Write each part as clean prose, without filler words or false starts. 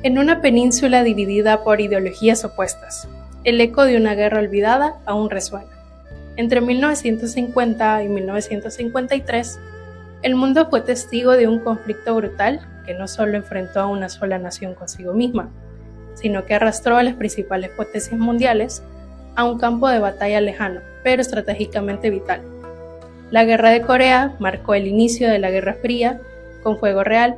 En una península dividida por ideologías opuestas, el eco de una guerra olvidada aún resuena. Entre 1950 y 1953, el mundo fue testigo de un conflicto brutal que no solo enfrentó a una sola nación consigo misma, sino que arrastró a las principales potencias mundiales a un campo de batalla lejano, pero estratégicamente vital. La Guerra de Corea marcó el inicio de la Guerra Fría con fuego real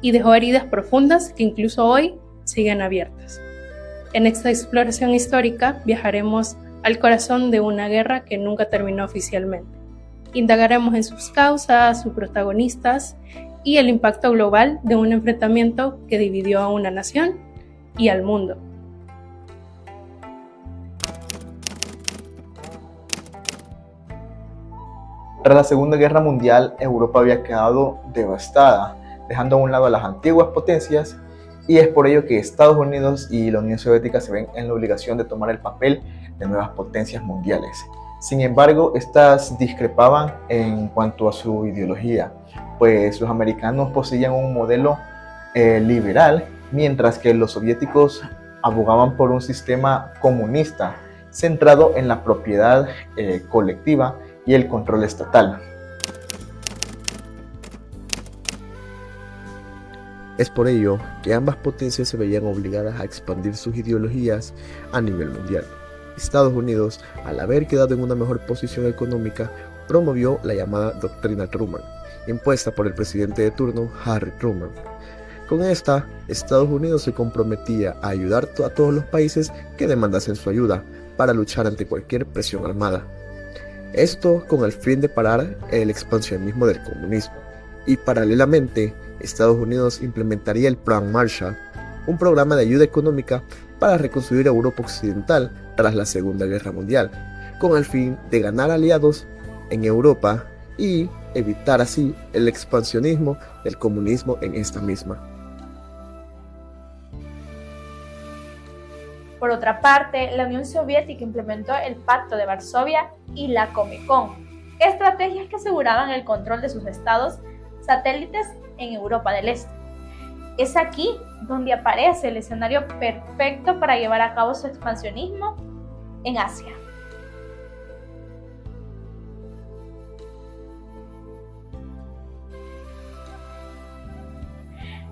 y dejó heridas profundas que incluso hoy siguen abiertas. En esta exploración histórica viajaremos al corazón de una guerra que nunca terminó oficialmente. Indagaremos en sus causas, sus protagonistas y el impacto global de un enfrentamiento que dividió a una nación y al mundo. Tras la Segunda Guerra Mundial, Europa había quedado devastada, dejando a un lado a las antiguas potencias, y es por ello que Estados Unidos y la Unión Soviética se ven en la obligación de tomar el papel de nuevas potencias mundiales. Sin embargo, estas discrepaban en cuanto a su ideología, pues los americanos poseían un modelo liberal, mientras que los soviéticos abogaban por un sistema comunista centrado en la propiedad colectiva y el control estatal. Es por ello que ambas potencias se veían obligadas a expandir sus ideologías a nivel mundial. Estados Unidos, al haber quedado en una mejor posición económica, promovió la llamada Doctrina Truman, impuesta por el presidente de turno, Harry Truman. Con esta, Estados Unidos se comprometía a ayudar a todos los países que demandasen su ayuda para luchar ante cualquier presión armada. Esto con el fin de parar el expansionismo del comunismo. Y paralelamente, Estados Unidos implementaría el Plan Marshall, un programa de ayuda económica para reconstruir Europa Occidental tras la Segunda Guerra Mundial, con el fin de ganar aliados en Europa y evitar así el expansionismo del comunismo en esta misma. Por otra parte, la Unión Soviética implementó el Pacto de Varsovia y la Comecon, estrategias que aseguraban el control de sus estados satélites en Europa del Este. Es aquí donde aparece el escenario perfecto para llevar a cabo su expansionismo en Asia.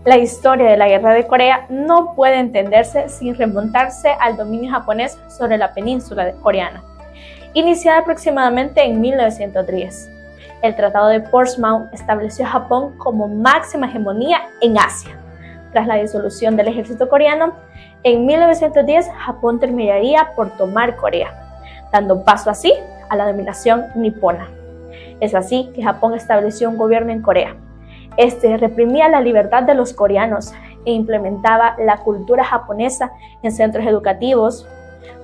La historia de la Guerra de Corea no puede entenderse sin remontarse al dominio japonés sobre la península coreana, iniciada aproximadamente en 1910. El Tratado de Portsmouth estableció a Japón como máxima hegemonía en Asia. Tras la disolución del ejército coreano, en 1910 Japón terminaría por tomar Corea, dando paso así a la dominación nipona. Es así que Japón estableció un gobierno en Corea. Este reprimía la libertad de los coreanos e implementaba la cultura japonesa en centros educativos.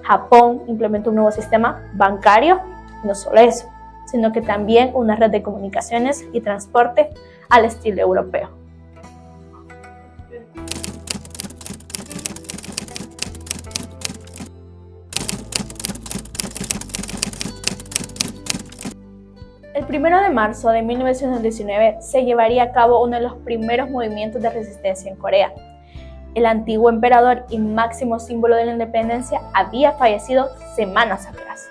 Japón implementó un nuevo sistema bancario, no solo eso, sino que también una red de comunicaciones y transporte al estilo europeo. El 1 de marzo de 1919 se llevaría a cabo uno de los primeros movimientos de resistencia en Corea. El antiguo emperador y máximo símbolo de la independencia había fallecido semanas atrás.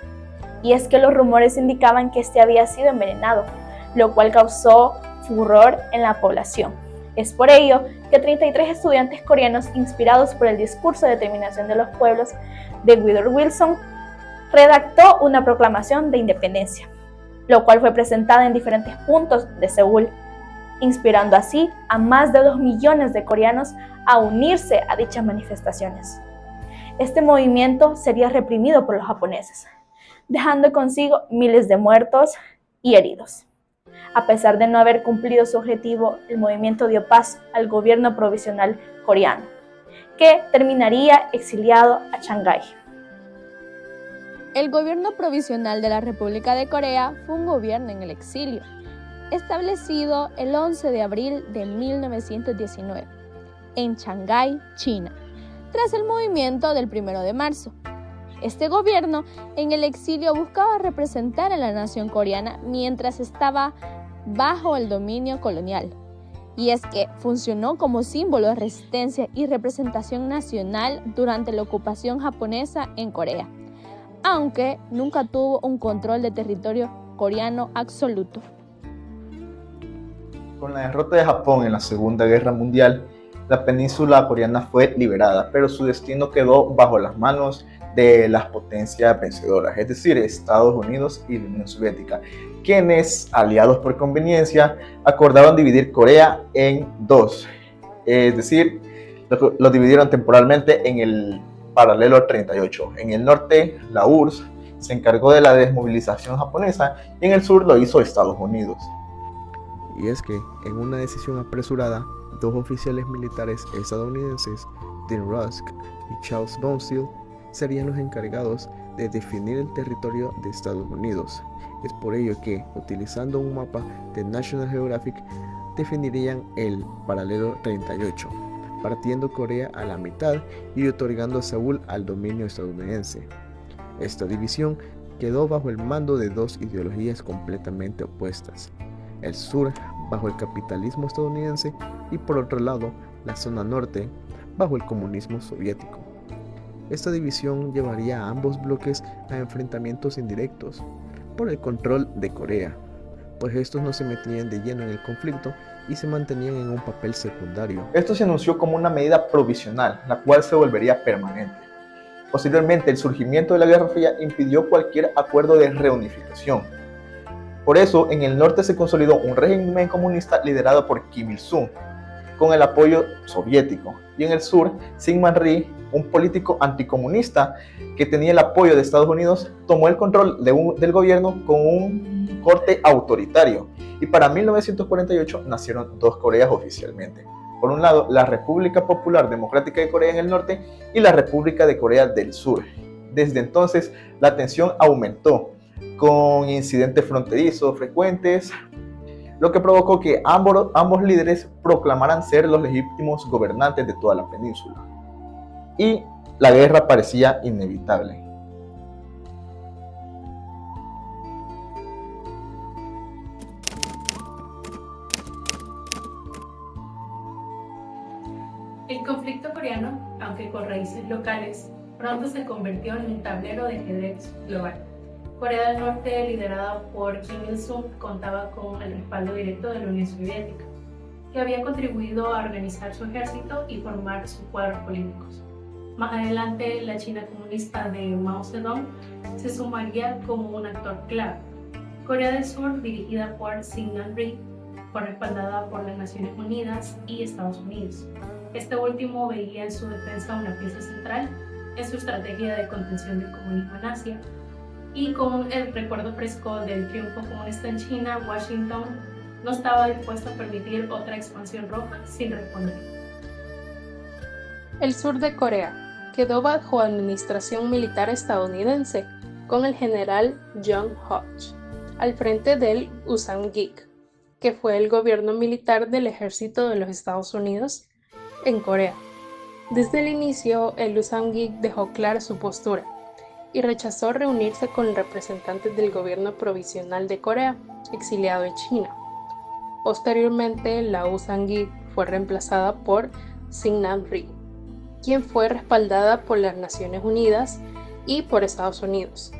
Y es que los rumores indicaban que este había sido envenenado, lo cual causó furor en la población. Es por ello que 33 estudiantes coreanos, inspirados por el discurso de determinación de los pueblos de Woodrow Wilson, redactó una proclamación de independencia, lo cual fue presentada en diferentes puntos de Seúl, inspirando así a más de 2 millones de coreanos a unirse a dichas manifestaciones. Este movimiento sería reprimido por los japoneses, dejando consigo miles de muertos y heridos. A pesar de no haber cumplido su objetivo, el movimiento dio paz al gobierno provisional coreano, que terminaría exiliado a Shanghái. El gobierno provisional de la República de Corea fue un gobierno en el exilio. establecido el 11 de abril de 1919 en Shanghái, China, tras el movimiento del 1 de marzo. Este gobierno en el exilio buscaba representar a la nación coreana mientras estaba bajo el dominio colonial. Y es que funcionó como símbolo de resistencia y representación nacional durante la ocupación japonesa en Corea, aunque nunca tuvo un control de territorio coreano absoluto. Con la derrota de Japón en la Segunda Guerra Mundial, la península coreana fue liberada, pero su destino quedó bajo las manos de las potencias vencedoras, es decir, Estados Unidos y la Unión Soviética, quienes, aliados por conveniencia, acordaron dividir Corea en dos, es decir, lo dividieron temporalmente en el paralelo 38. En el norte, la URSS se encargó de la desmovilización japonesa y en el sur lo hizo Estados Unidos. Y es que, en una decisión apresurada, dos oficiales militares estadounidenses, Dean Rusk y Charles Bonsfield, serían los encargados de definir el territorio de Estados Unidos. Es por ello que, utilizando un mapa de National Geographic, definirían el paralelo 38, partiendo Corea a la mitad y otorgando Seúl al dominio estadounidense. Esta división quedó bajo el mando de dos ideologías completamente opuestas: el sur bajo el capitalismo estadounidense y por otro lado la zona norte bajo el comunismo soviético. Esta división llevaría a ambos bloques a enfrentamientos indirectos por el control de Corea, pues estos no se metían de lleno en el conflicto y se mantenían en un papel secundario. Esto se anunció como una medida provisional, la cual se volvería permanente. Posteriormente, el surgimiento de la Guerra Fría impidió cualquier acuerdo de reunificación. Por eso, en el norte se consolidó un régimen comunista liderado por Kim Il-sung, con el apoyo soviético, y en el sur, Syngman Rhee, un político anticomunista que tenía el apoyo de Estados Unidos, tomó el control del gobierno con un corte autoritario, y para 1948 nacieron dos Coreas oficialmente. Por un lado, la República Popular Democrática de Corea en el norte y la República de Corea del Sur. Desde entonces, la tensión aumentó, con incidentes fronterizos frecuentes, lo que provocó que ambos líderes proclamaran ser los legítimos gobernantes de toda la península. Y la guerra parecía inevitable. El conflicto coreano, aunque con raíces locales, pronto se convirtió en un tablero de ajedrez global. Corea del Norte, liderada por Kim Il-sung, contaba con el respaldo directo de la Unión Soviética, que había contribuido a organizar su ejército y formar sus cuadros políticos. Más adelante, la China comunista de Mao Zedong se sumaría como un actor clave. Corea del Sur, dirigida por Syngman Rhee, fue respaldada por las Naciones Unidas y Estados Unidos. Este último veía en su defensa una pieza central en su estrategia de contención del comunismo en Asia, y con el recuerdo fresco del triunfo comunista en China, Washington no estaba dispuesto a permitir otra expansión roja sin responder. El sur de Corea quedó bajo administración militar estadounidense, con el general John Hodge al frente del Usang-gik, que fue el gobierno militar del ejército de los Estados Unidos en Corea. Desde el inicio, el Usang-gik dejó clara su postura y rechazó reunirse con representantes del gobierno provisional de Corea, exiliado en China. Posteriormente, la Usang-gik fue reemplazada por Syngman Rhee, quien fue respaldada por las Naciones Unidas y por Estados Unidos.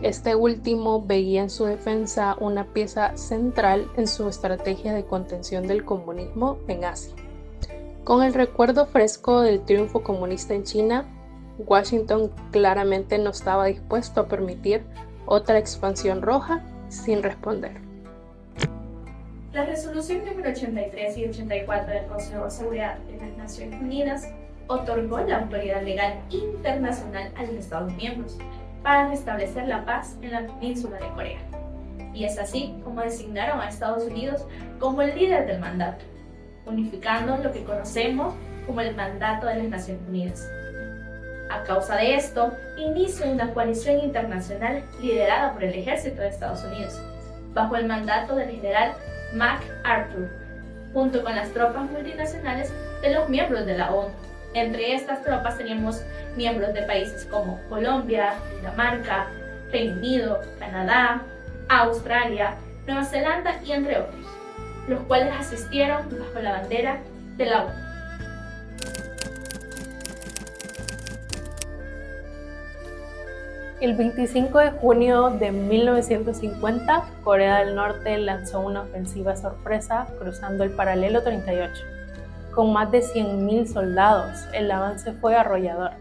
Este último veía en su defensa una pieza central en su estrategia de contención del comunismo en Asia. Con el recuerdo fresco del triunfo comunista en China, Washington claramente no estaba dispuesto a permitir otra expansión roja sin responder. La resolución número 83 y 84 del Consejo de Seguridad de las Naciones Unidas otorgó la autoridad legal internacional a los Estados miembros para restablecer la paz en la península de Corea. Y es así como designaron a Estados Unidos como el líder del mandato, unificando lo que conocemos como el mandato de las Naciones Unidas. A causa de esto, inicia una coalición internacional liderada por el ejército de Estados Unidos, bajo el mandato del general MacArthur, junto con las tropas multinacionales de los miembros de la ONU. Entre estas tropas teníamos miembros de países como Colombia, Dinamarca, Reino Unido, Canadá, Australia, Nueva Zelanda y entre otros, los cuales asistieron bajo la bandera de la ONU. El 25 de junio de 1950, Corea del Norte lanzó una ofensiva sorpresa cruzando el paralelo 38. Con más de 100.000 soldados, el avance fue arrollador.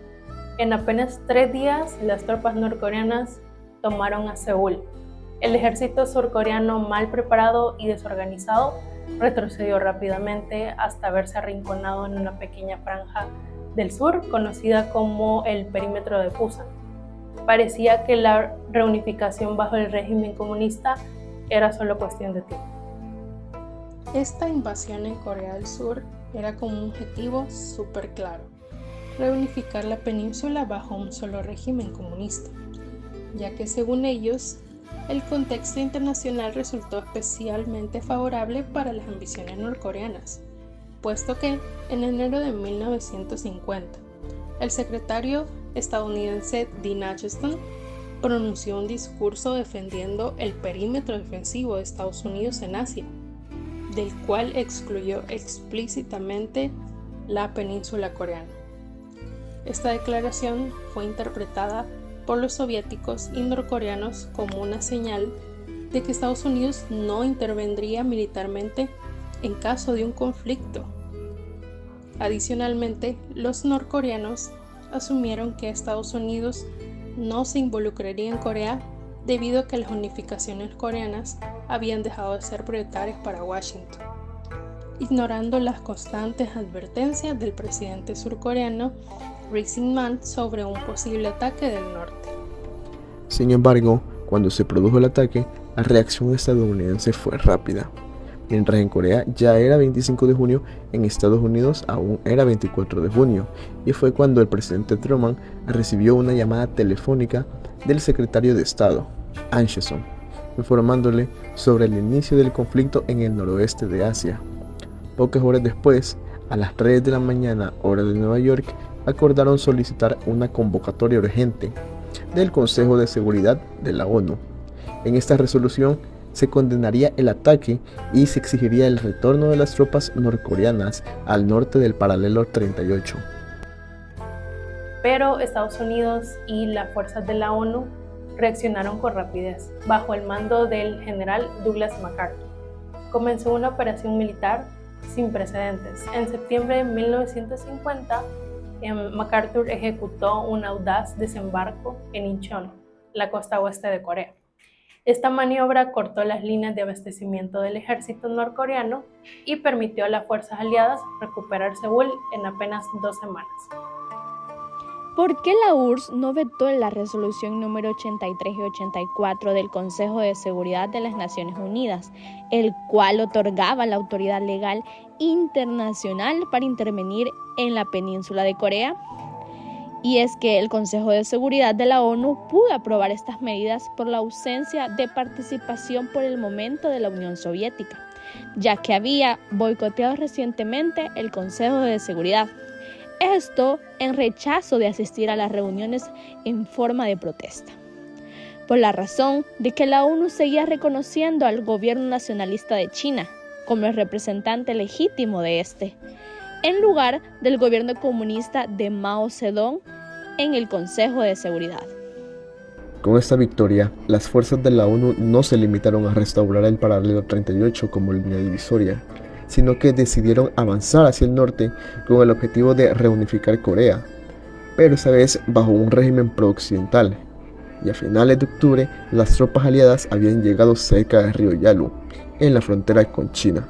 En apenas 3 días, las tropas norcoreanas tomaron a Seúl. El ejército surcoreano, mal preparado y desorganizado, retrocedió rápidamente hasta verse arrinconado en una pequeña franja del sur conocida como el perímetro de Pusan. Parecía que la reunificación bajo el régimen comunista era solo cuestión de tiempo. Esta invasión en Corea del Sur era con un objetivo súper claro: reunificar la península bajo un solo régimen comunista, ya que según ellos, el contexto internacional resultó especialmente favorable para las ambiciones norcoreanas, puesto que en enero de 1950, el secretario estadounidense Dean Acheson pronunció un discurso defendiendo el perímetro defensivo de Estados Unidos en Asia, del cual excluyó explícitamente la península coreana. Esta declaración fue interpretada por los soviéticos y norcoreanos como una señal de que Estados Unidos no intervendría militarmente en caso de un conflicto. Adicionalmente, los norcoreanos asumieron que Estados Unidos no se involucraría en Corea debido a que las unificaciones coreanas habían dejado de ser prioritarias para Washington, ignorando las constantes advertencias del presidente surcoreano Ri Syngman sobre un posible ataque del norte. Sin embargo, cuando se produjo el ataque, la reacción estadounidense fue rápida. Mientras en Corea ya era 25 de junio, en Estados Unidos aún era 24 de junio, y fue cuando el presidente Truman recibió una llamada telefónica del secretario de Estado, Acheson, informándole sobre el inicio del conflicto en el noroeste de Asia. Pocas horas después, a las 3 de la mañana, hora de Nueva York, acordaron solicitar una convocatoria urgente del Consejo de Seguridad de la ONU. En esta resolución se condenaría el ataque y se exigiría el retorno de las tropas norcoreanas al norte del paralelo 38. Pero Estados Unidos y las fuerzas de la ONU reaccionaron con rapidez, bajo el mando del general Douglas MacArthur. Comenzó una operación militar sin precedentes. En septiembre de 1950, MacArthur ejecutó un audaz desembarco en Incheon, la costa oeste de Corea. Esta maniobra cortó las líneas de abastecimiento del ejército norcoreano y permitió a las fuerzas aliadas recuperar Seúl en apenas 2 semanas. ¿Por qué la URSS no vetó la resolución número 83 y 84 del Consejo de Seguridad de las Naciones Unidas, el cual otorgaba la autoridad legal internacional para intervenir en la península de Corea? Y es que el Consejo de Seguridad de la ONU pudo aprobar estas medidas por la ausencia de participación por el momento de la Unión Soviética, ya que había boicoteado recientemente el Consejo de Seguridad. Esto en rechazo de asistir a las reuniones en forma de protesta, por la razón de que la ONU seguía reconociendo al gobierno nacionalista de China como el representante legítimo de este, en lugar del gobierno comunista de Mao Zedong en el Consejo de Seguridad. Con esta victoria, las fuerzas de la ONU no se limitaron a restaurar el paralelo 38 como línea divisoria, sino que decidieron avanzar hacia el norte con el objetivo de reunificar Corea, pero esta vez bajo un régimen pro-occidental. Y a finales de octubre, las tropas aliadas habían llegado cerca del río Yalu, en la frontera con China.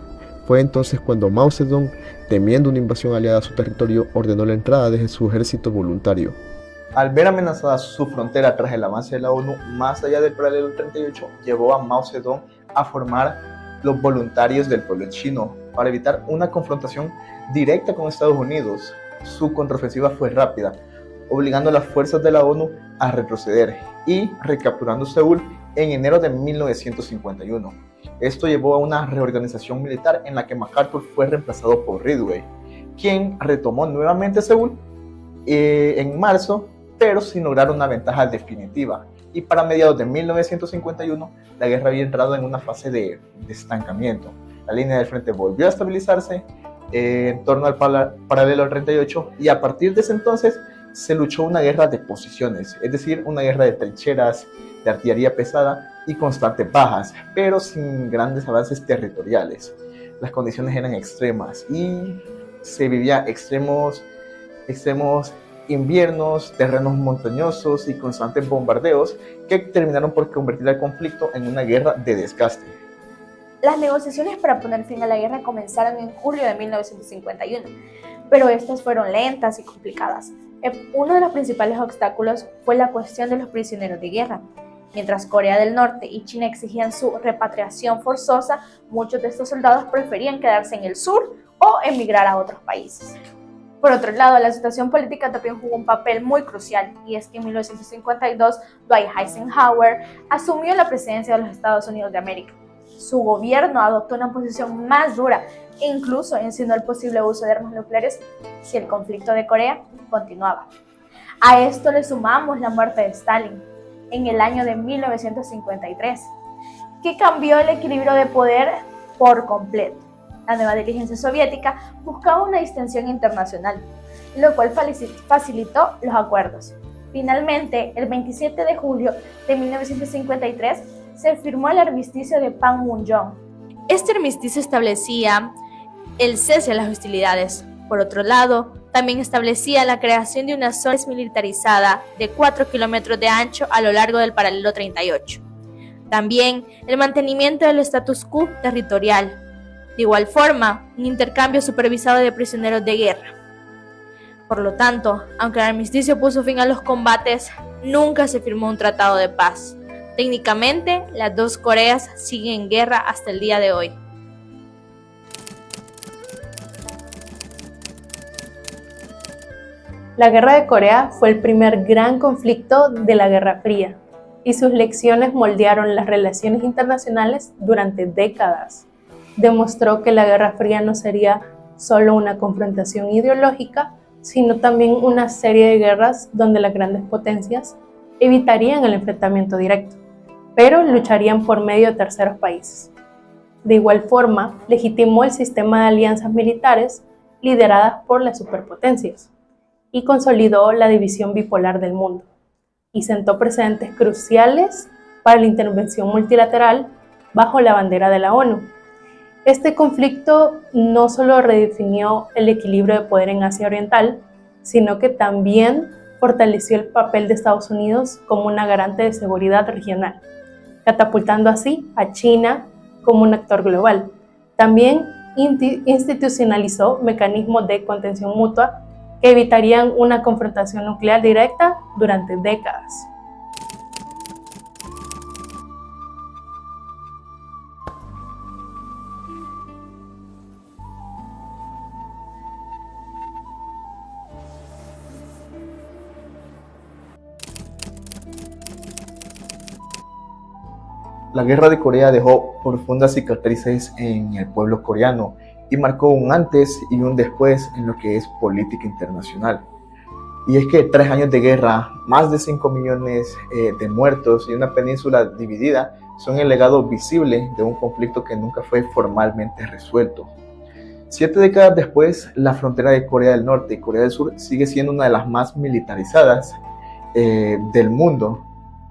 Fue entonces cuando Mao Zedong, temiendo una invasión aliada a su territorio, ordenó la entrada de su ejército voluntario. Al ver amenazada su frontera tras el avance de la ONU más allá del paralelo 38, llevó a Mao Zedong a formar los voluntarios del pueblo chino para evitar una confrontación directa con Estados Unidos. Su contraofensiva fue rápida, obligando a las fuerzas de la ONU a retroceder y recapturando Seúl en enero de 1951. Esto llevó a una reorganización militar en la que MacArthur fue reemplazado por Ridgway, quien retomó nuevamente Seúl en marzo, pero sin lograr una ventaja definitiva. Y para mediados de 1951, la guerra había entrado en una fase de estancamiento. La línea del frente volvió a estabilizarse en torno al paralelo 38, y a partir de ese entonces se luchó una guerra de posiciones, es decir, una guerra de trincheras, de artillería pesada y constantes bajas, pero sin grandes avances territoriales. Las condiciones eran extremas y se vivía extremos inviernos, terrenos montañosos y constantes bombardeos que terminaron por convertir el conflicto en una guerra de desgaste. Las negociaciones para poner fin a la guerra comenzaron en julio de 1951, pero estas fueron lentas y complicadas. Uno de los principales obstáculos fue la cuestión de los prisioneros de guerra. Mientras Corea del Norte y China exigían su repatriación forzosa, muchos de estos soldados preferían quedarse en el sur o emigrar a otros países. Por otro lado, la situación política también jugó un papel muy crucial, y es que en 1952 Dwight Eisenhower asumió la presidencia de los Estados Unidos de América. Su gobierno adoptó una posición más dura e incluso insinuó el posible uso de armas nucleares si el conflicto de Corea continuaba. A esto le sumamos la muerte de Stalin en el año de 1953, que cambió el equilibrio de poder por completo. La nueva dirigencia soviética buscaba una distensión internacional, lo cual facilitó los acuerdos. Finalmente, el 27 de julio de 1953, se firmó el armisticio de Panmunjom. Este armisticio establecía el cese de las hostilidades. Por otro lado, también establecía la creación de una zona desmilitarizada de 4 kilómetros de ancho a lo largo del paralelo 38. También el mantenimiento del status quo territorial. De igual forma, un intercambio supervisado de prisioneros de guerra. Por lo tanto, aunque el armisticio puso fin a los combates, nunca se firmó un tratado de paz. Técnicamente, las dos Coreas siguen en guerra hasta el día de hoy. La Guerra de Corea fue el primer gran conflicto de la Guerra Fría, y sus lecciones moldearon las relaciones internacionales durante décadas. Demostró que la Guerra Fría no sería solo una confrontación ideológica, sino también una serie de guerras donde las grandes potencias evitarían el enfrentamiento directo, pero lucharían por medio de terceros países. De igual forma, legitimó el sistema de alianzas militares lideradas por las superpotencias y consolidó la división bipolar del mundo, y sentó precedentes cruciales para la intervención multilateral bajo la bandera de la ONU. Este conflicto no solo redefinió el equilibrio de poder en Asia Oriental, sino que también fortaleció el papel de Estados Unidos como una garante de seguridad regional, catapultando así a China como un actor global. También institucionalizó mecanismos de contención mutua que evitarían una confrontación nuclear directa durante décadas. La Guerra de Corea dejó profundas cicatrices en el pueblo coreano y marcó un antes y un después en lo que es política internacional. Y es que 3 años de guerra, más de 5 millones de muertos y una península dividida son el legado visible de un conflicto que nunca fue formalmente resuelto. 7 décadas después, la frontera de Corea del Norte y Corea del Sur sigue siendo una de las más militarizadas del mundo,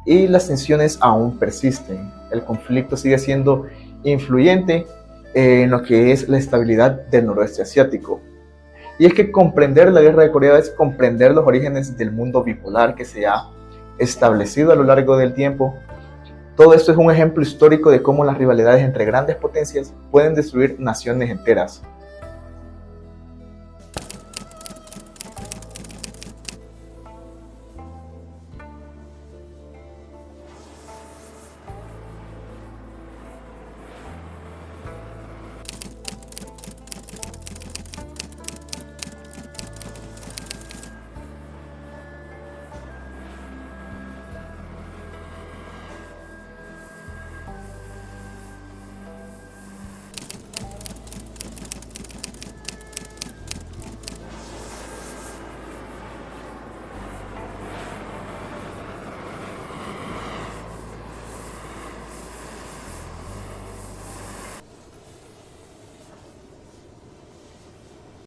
y las tensiones aún persisten. El conflicto sigue siendo influyente en lo que es la estabilidad del noroeste asiático. Y es que comprender la Guerra de Corea es comprender los orígenes del mundo bipolar que se ha establecido a lo largo del tiempo. Todo esto es un ejemplo histórico de cómo las rivalidades entre grandes potencias pueden destruir naciones enteras.